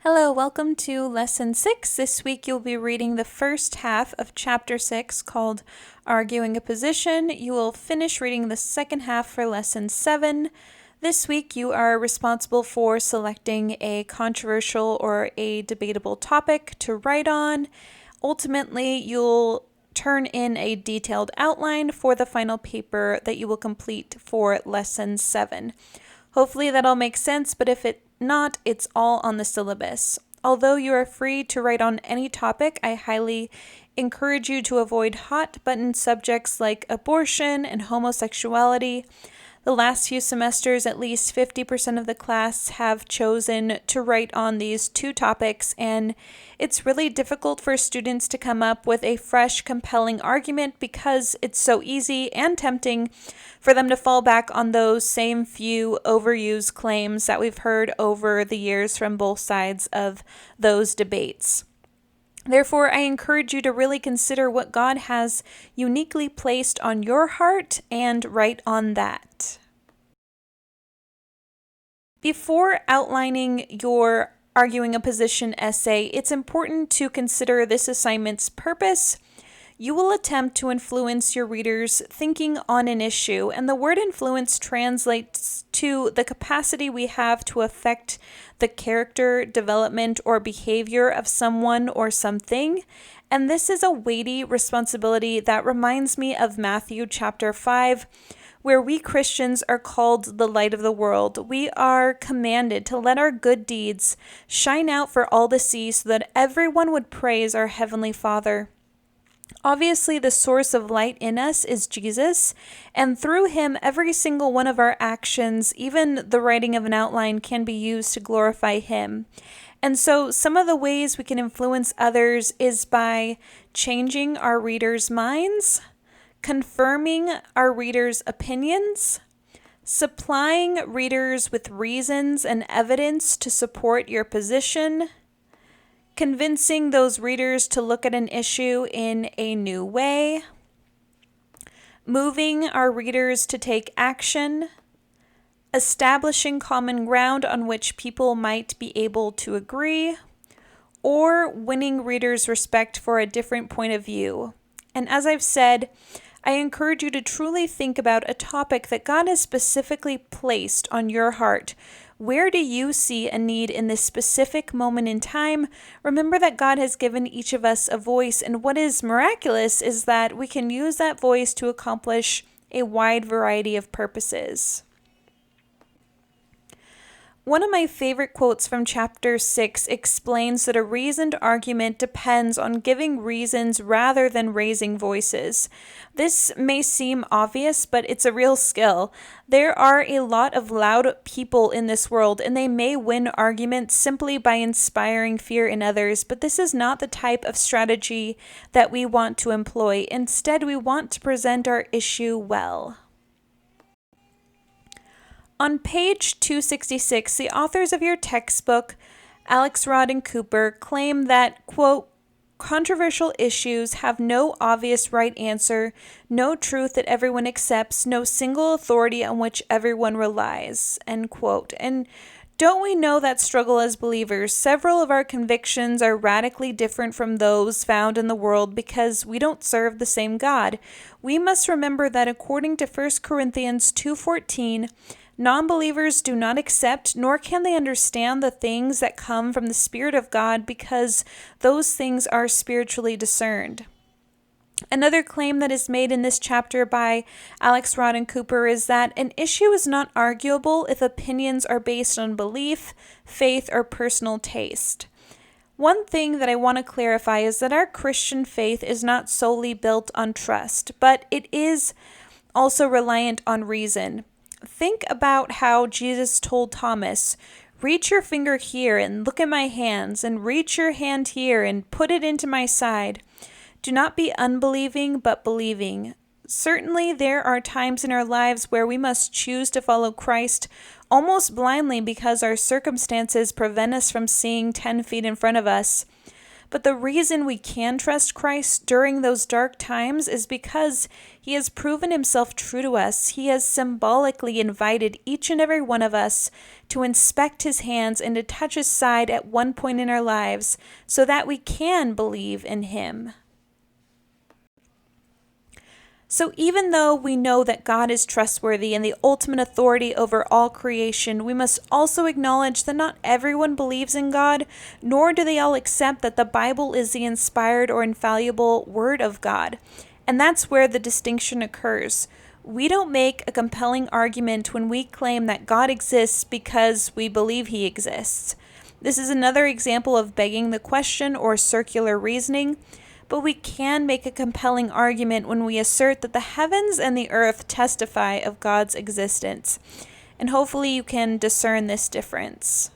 Hello, welcome to Lesson 6. This week you'll be reading the first half of Chapter 6 called Arguing a Position. You will finish reading the second half for Lesson 7. This week you are responsible for selecting a controversial or a debatable topic to write on. Ultimately, you'll turn in a detailed outline for the final paper that you will complete for Lesson 7. Hopefully that all makes sense, but if it not, it's all on the syllabus. Although you are free to write on any topic, I highly encourage you to avoid hot-button subjects like abortion and homosexuality. The last few semesters, at least 50% of the class have chosen to write on these two topics, and it's really difficult for students to come up with a fresh, compelling argument because it's so easy and tempting for them to fall back on those same few overused claims that we've heard over the years from both sides of those debates. Therefore, I encourage you to really consider what God has uniquely placed on your heart and write on that. Before outlining your arguing a position essay, it's important to consider this assignment's purpose. You will attempt to influence your readers' thinking on an issue, and the word influence translates to the capacity we have to affect the character, development, or behavior of someone or something. And this is a weighty responsibility that reminds me of Matthew chapter 5, where we Christians are called the light of the world. We are commanded to let our good deeds shine out for all to see so that everyone would praise our Heavenly Father. Obviously, the source of light in us is Jesus, and through him, every single one of our actions, even the writing of an outline, can be used to glorify him. And so some of the ways we can influence others is by changing our readers' minds, confirming our readers' opinions, supplying readers with reasons and evidence to support your position, convincing those readers to look at an issue in a new way, moving our readers to take action, establishing common ground on which people might be able to agree, or winning readers' respect for a different point of view. And as I've said, I encourage you to truly think about a topic that God has specifically placed on your heart. Where do you see a need in this specific moment in time? Remember that God has given each of us a voice, and what is miraculous is that we can use that voice to accomplish a wide variety of purposes. One of my favorite quotes from chapter 6 explains that a reasoned argument depends on giving reasons rather than raising voices. This may seem obvious, but it's a real skill. There are a lot of loud people in this world, and they may win arguments simply by inspiring fear in others, but this is not the type of strategy that we want to employ. Instead, we want to present our issue well. On page 266, the authors of your textbook, Alex Rod and Cooper, claim that, quote, controversial issues have no obvious right answer, no truth that everyone accepts, no single authority on which everyone relies, end quote. And don't we know that struggle as believers? Several of our convictions are radically different from those found in the world because we don't serve the same God. We must remember that according to 1 Corinthians 2:14, non-believers do not accept nor can they understand the things that come from the Spirit of God because those things are spiritually discerned. Another claim that is made in this chapter by Alex Rod and Cooper is that an issue is not arguable if opinions are based on belief, faith, or personal taste. One thing that I want to clarify is that our Christian faith is not solely built on trust, but it is also reliant on reason. Think about how Jesus told Thomas, reach your finger here and look at my hands, and reach your hand here and put it into my side. Do not be unbelieving, but believing. Certainly, there are times in our lives where we must choose to follow Christ almost blindly because our circumstances prevent us from seeing 10 feet in front of us. But the reason we can trust Christ during those dark times is because he has proven himself true to us. He has symbolically invited each and every one of us to inspect his hands and to touch his side at one point in our lives so that we can believe in him. So even though we know that God is trustworthy and the ultimate authority over all creation, we must also acknowledge that not everyone believes in God, nor do they all accept that the Bible is the inspired or infallible Word of God. And that's where the distinction occurs. We don't make a compelling argument when we claim that God exists because we believe he exists. This is another example of begging the question or circular reasoning. But we can make a compelling argument when we assert that the heavens and the earth testify of God's existence. And hopefully you can discern this difference.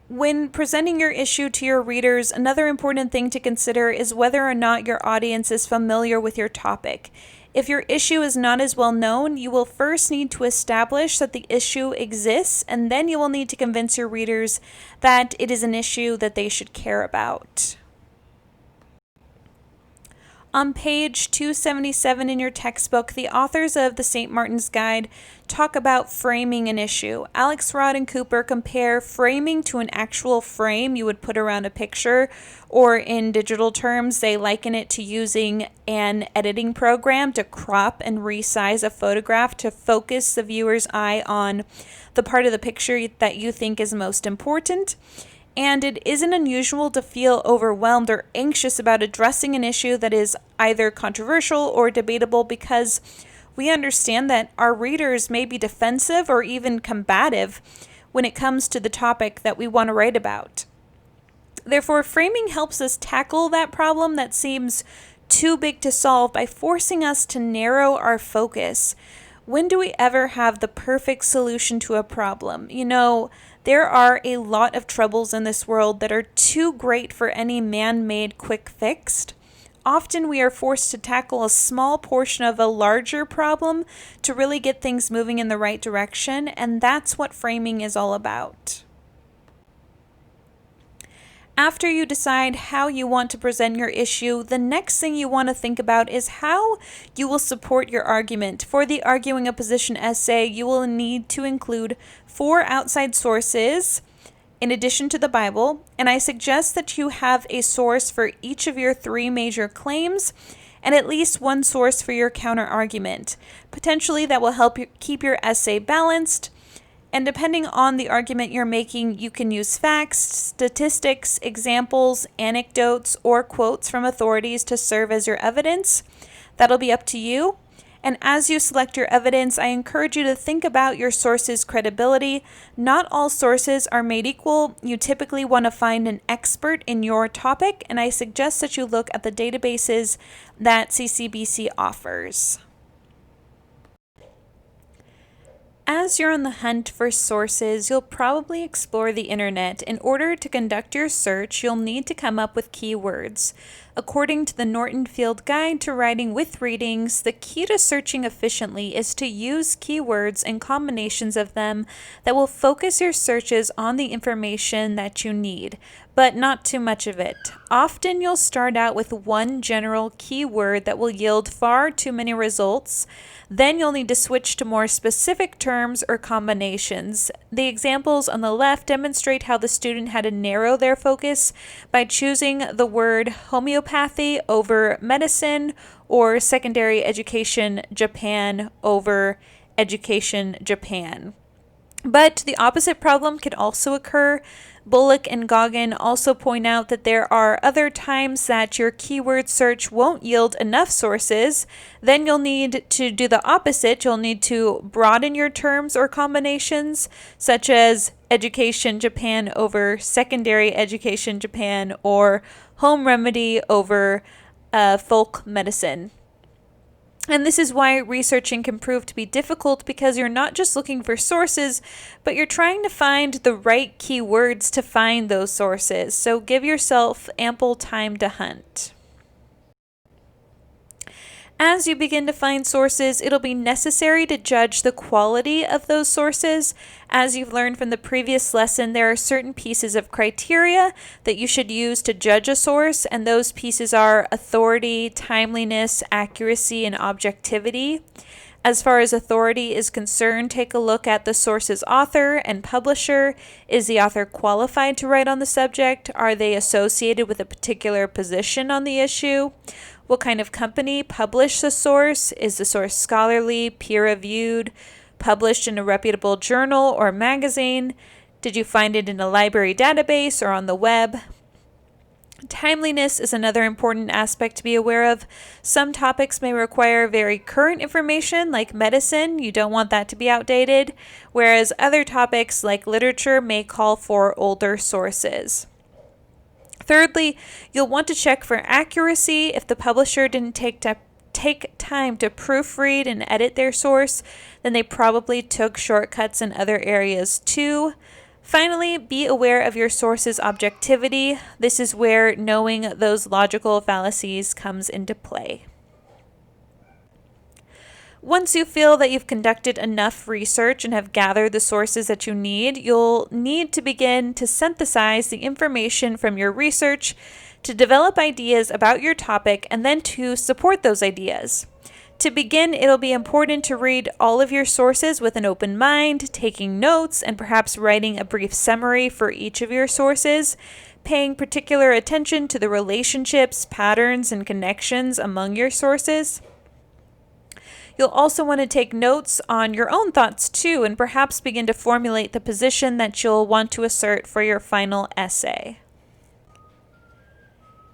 When presenting your issue to your readers, another important thing to consider is whether or not your audience is familiar with your topic. If your issue is not as well known, you will first need to establish that the issue exists, and then you will need to convince your readers that it is an issue that they should care about. On page 277 in your textbook, the authors of the St. Martin's Guide talk about framing an issue. Alex, Rod, and Cooper compare framing to an actual frame you would put around a picture, or in digital terms, they liken it to using an editing program to crop and resize a photograph to focus the viewer's eye on the part of the picture that you think is most important. And it isn't unusual to feel overwhelmed or anxious about addressing an issue that is either controversial or debatable because we understand that our readers may be defensive or even combative when it comes to the topic that we want to write about. Therefore, framing helps us tackle that problem that seems too big to solve by forcing us to narrow our focus. When do we ever have the perfect solution to a problem? There are a lot of troubles in this world that are too great for any man-made quick fix. Often we are forced to tackle a small portion of a larger problem to really get things moving in the right direction, and that's what framing is all about. After you decide how you want to present your issue, the next thing you want to think about is how you will support your argument. For the Arguing a Position essay, you will need to include 4 outside sources in addition to the Bible, and I suggest that you have a source for each of your 3 major claims and at least one source for your counter-argument. Potentially that will help you keep your essay balanced. And depending on the argument you're making, you can use facts, statistics, examples, anecdotes, or quotes from authorities to serve as your evidence. That'll be up to you. And as you select your evidence, I encourage you to think about your source's credibility. Not all sources are made equal. You typically want to find an expert in your topic, and I suggest that you look at the databases that CCBC offers. As you're on the hunt for sources, you'll probably explore the internet. In order to conduct your search, you'll need to come up with keywords. According to the Norton Field Guide to Writing with Readings, the key to searching efficiently is to use keywords and combinations of them that will focus your searches on the information that you need, but not too much of it. Often you'll start out with one general keyword that will yield far too many results. Then you'll need to switch to more specific terms or combinations. The examples on the left demonstrate how the student had to narrow their focus by choosing the word homeopathy over medicine or secondary education Japan over education Japan. But the opposite problem could also occur. Bullock and Goggin also point out that there are other times that your keyword search won't yield enough sources. Then you'll need to do the opposite. You'll need to broaden your terms or combinations, such as education Japan over secondary education Japan or home remedy over folk medicine. And this is why researching can prove to be difficult, because you're not just looking for sources, but you're trying to find the right keywords to find those sources. So give yourself ample time to hunt. As you begin to find sources, it'll be necessary to judge the quality of those sources. As you've learned from the previous lesson, there are certain pieces of criteria that you should use to judge a source, and those pieces are authority, timeliness, accuracy, and objectivity. As far as authority is concerned, take a look at the source's author and publisher. Is the author qualified to write on the subject? Are they associated with a particular position on the issue? What kind of company published the source? Is the source scholarly, peer-reviewed, published in a reputable journal or magazine? Did you find it in a library database or on the web? Timeliness is another important aspect to be aware of. Some topics may require very current information, like medicine. You don't want that to be outdated, whereas other topics, like literature, may call for older sources. Thirdly, you'll want to check for accuracy. If the publisher didn't take time to proofread and edit their source, then they probably took shortcuts in other areas too. Finally, be aware of your source's objectivity. This is where knowing those logical fallacies comes into play. Once you feel that you've conducted enough research and have gathered the sources that you need, you'll need to begin to synthesize the information from your research to develop ideas about your topic and then to support those ideas. To begin, it'll be important to read all of your sources with an open mind, taking notes, and perhaps writing a brief summary for each of your sources, paying particular attention to the relationships, patterns, and connections among your sources. You'll also want to take notes on your own thoughts too, and perhaps begin to formulate the position that you'll want to assert for your final essay.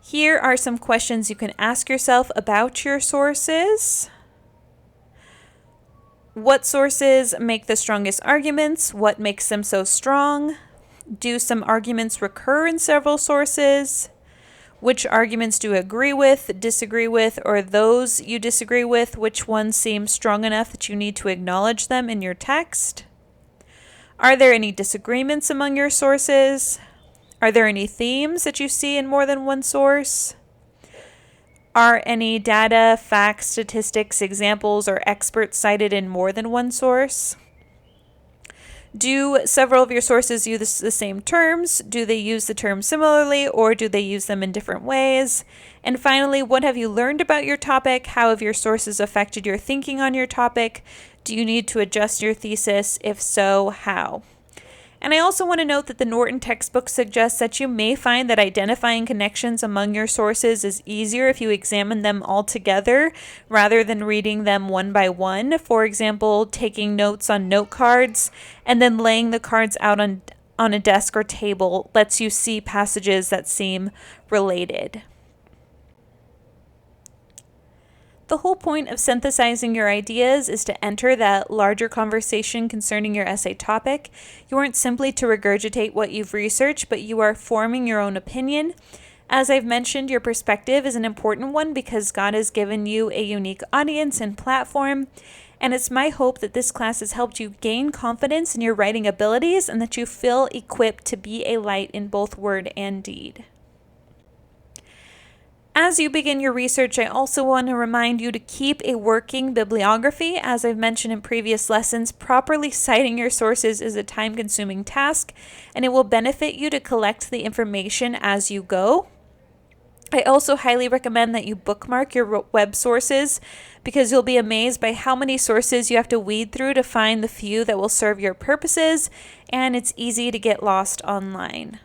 Here are some questions you can ask yourself about your sources. What sources make the strongest arguments? What makes them so strong? Do some arguments recur in several sources? Which arguments do you agree with, disagree with, or those you disagree with, which ones seem strong enough that you need to acknowledge them in your text? Are there any disagreements among your sources? Are there any themes that you see in more than one source? Are any data, facts, statistics, examples, or experts cited in more than one source? Do several of your sources use the same terms? Do they use the terms similarly, or do they use them in different ways? And finally, what have you learned about your topic? How have your sources affected your thinking on your topic? Do you need to adjust your thesis? If so, how? And I also want to note that the Norton textbook suggests that you may find that identifying connections among your sources is easier if you examine them all together rather than reading them one by one. For example, taking notes on note cards and then laying the cards out on a desk or table lets you see passages that seem related. The whole point of synthesizing your ideas is to enter that larger conversation concerning your essay topic. You aren't simply to regurgitate what you've researched, but you are forming your own opinion. As I've mentioned, your perspective is an important one because God has given you a unique audience and platform. And it's my hope that this class has helped you gain confidence in your writing abilities and that you feel equipped to be a light in both word and deed. As you begin your research, I also want to remind you to keep a working bibliography. As I've mentioned in previous lessons, properly citing your sources is a time-consuming task, and it will benefit you to collect the information as you go. I also highly recommend that you bookmark your web sources because you'll be amazed by how many sources you have to weed through to find the few that will serve your purposes, and it's easy to get lost online.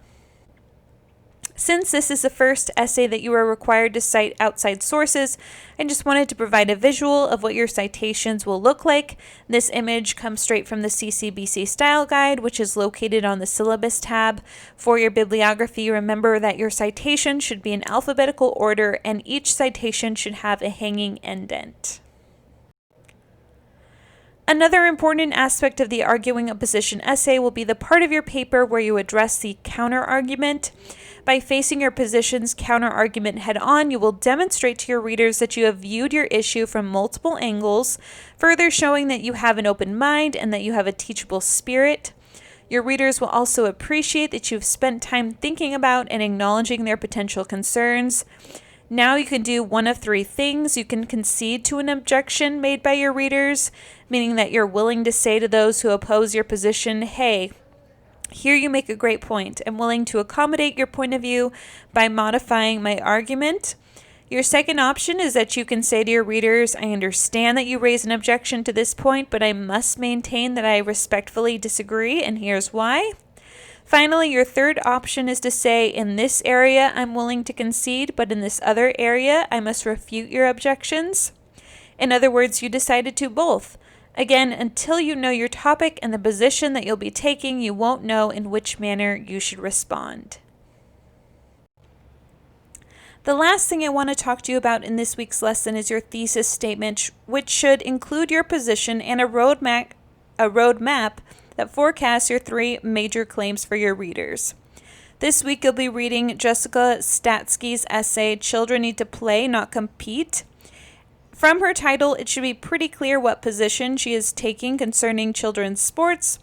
Since this is the first essay that you are required to cite outside sources, I just wanted to provide a visual of what your citations will look like. This image comes straight from the CCBC Style Guide, which is located on the Syllabus tab. For your bibliography, remember that your citation should be in alphabetical order and each citation should have a hanging indent. Another important aspect of the arguing a position essay will be the part of your paper where you address the counter-argument. By facing your position's counter-argument head-on, you will demonstrate to your readers that you have viewed your issue from multiple angles, further showing that you have an open mind and that you have a teachable spirit. Your readers will also appreciate that you've spent time thinking about and acknowledging their potential concerns. Now you can do one of three things. You can concede to an objection made by your readers, meaning that you're willing to say to those who oppose your position, hey, here you make a great point. I'm willing to accommodate your point of view by modifying my argument. Your second option is that you can say to your readers, I understand that you raise an objection to this point, but I must maintain that I respectfully disagree, and here's why. Finally, your third option is to say, in this area, I'm willing to concede, but in this other area, I must refute your objections. In other words, you decided to both. Again, until you know your topic and the position that you'll be taking, you won't know in which manner you should respond. The last thing I want to talk to you about in this week's lesson is your thesis statement, which should include your position and a roadmap that forecasts your 3 major claims for your readers. This week you'll be reading Jessica Statsky's essay, Children Need to Play, Not Compete. From her title, it should be pretty clear what position she is taking concerning children's sports.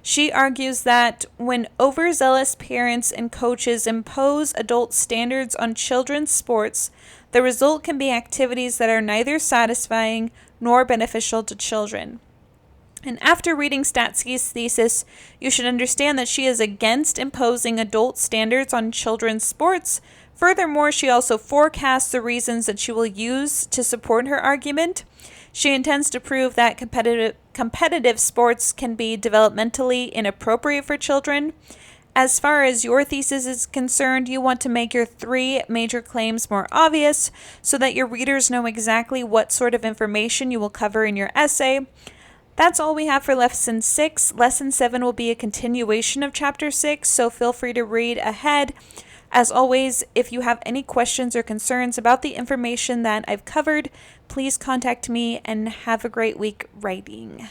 She argues that when overzealous parents and coaches impose adult standards on children's sports, the result can be activities that are neither satisfying nor beneficial to children. And after reading Statsky's thesis, you should understand that she is against imposing adult standards on children's sports. Furthermore, she also forecasts the reasons that she will use to support her argument. She intends to prove that competitive sports can be developmentally inappropriate for children. As far as your thesis is concerned, you want to make your 3 major claims more obvious so that your readers know exactly what sort of information you will cover in your essay. That's all we have for Lesson 6. Lesson 7 will be a continuation of Chapter 6, so feel free to read ahead. As always, if you have any questions or concerns about the information that I've covered, please contact me and have a great week writing.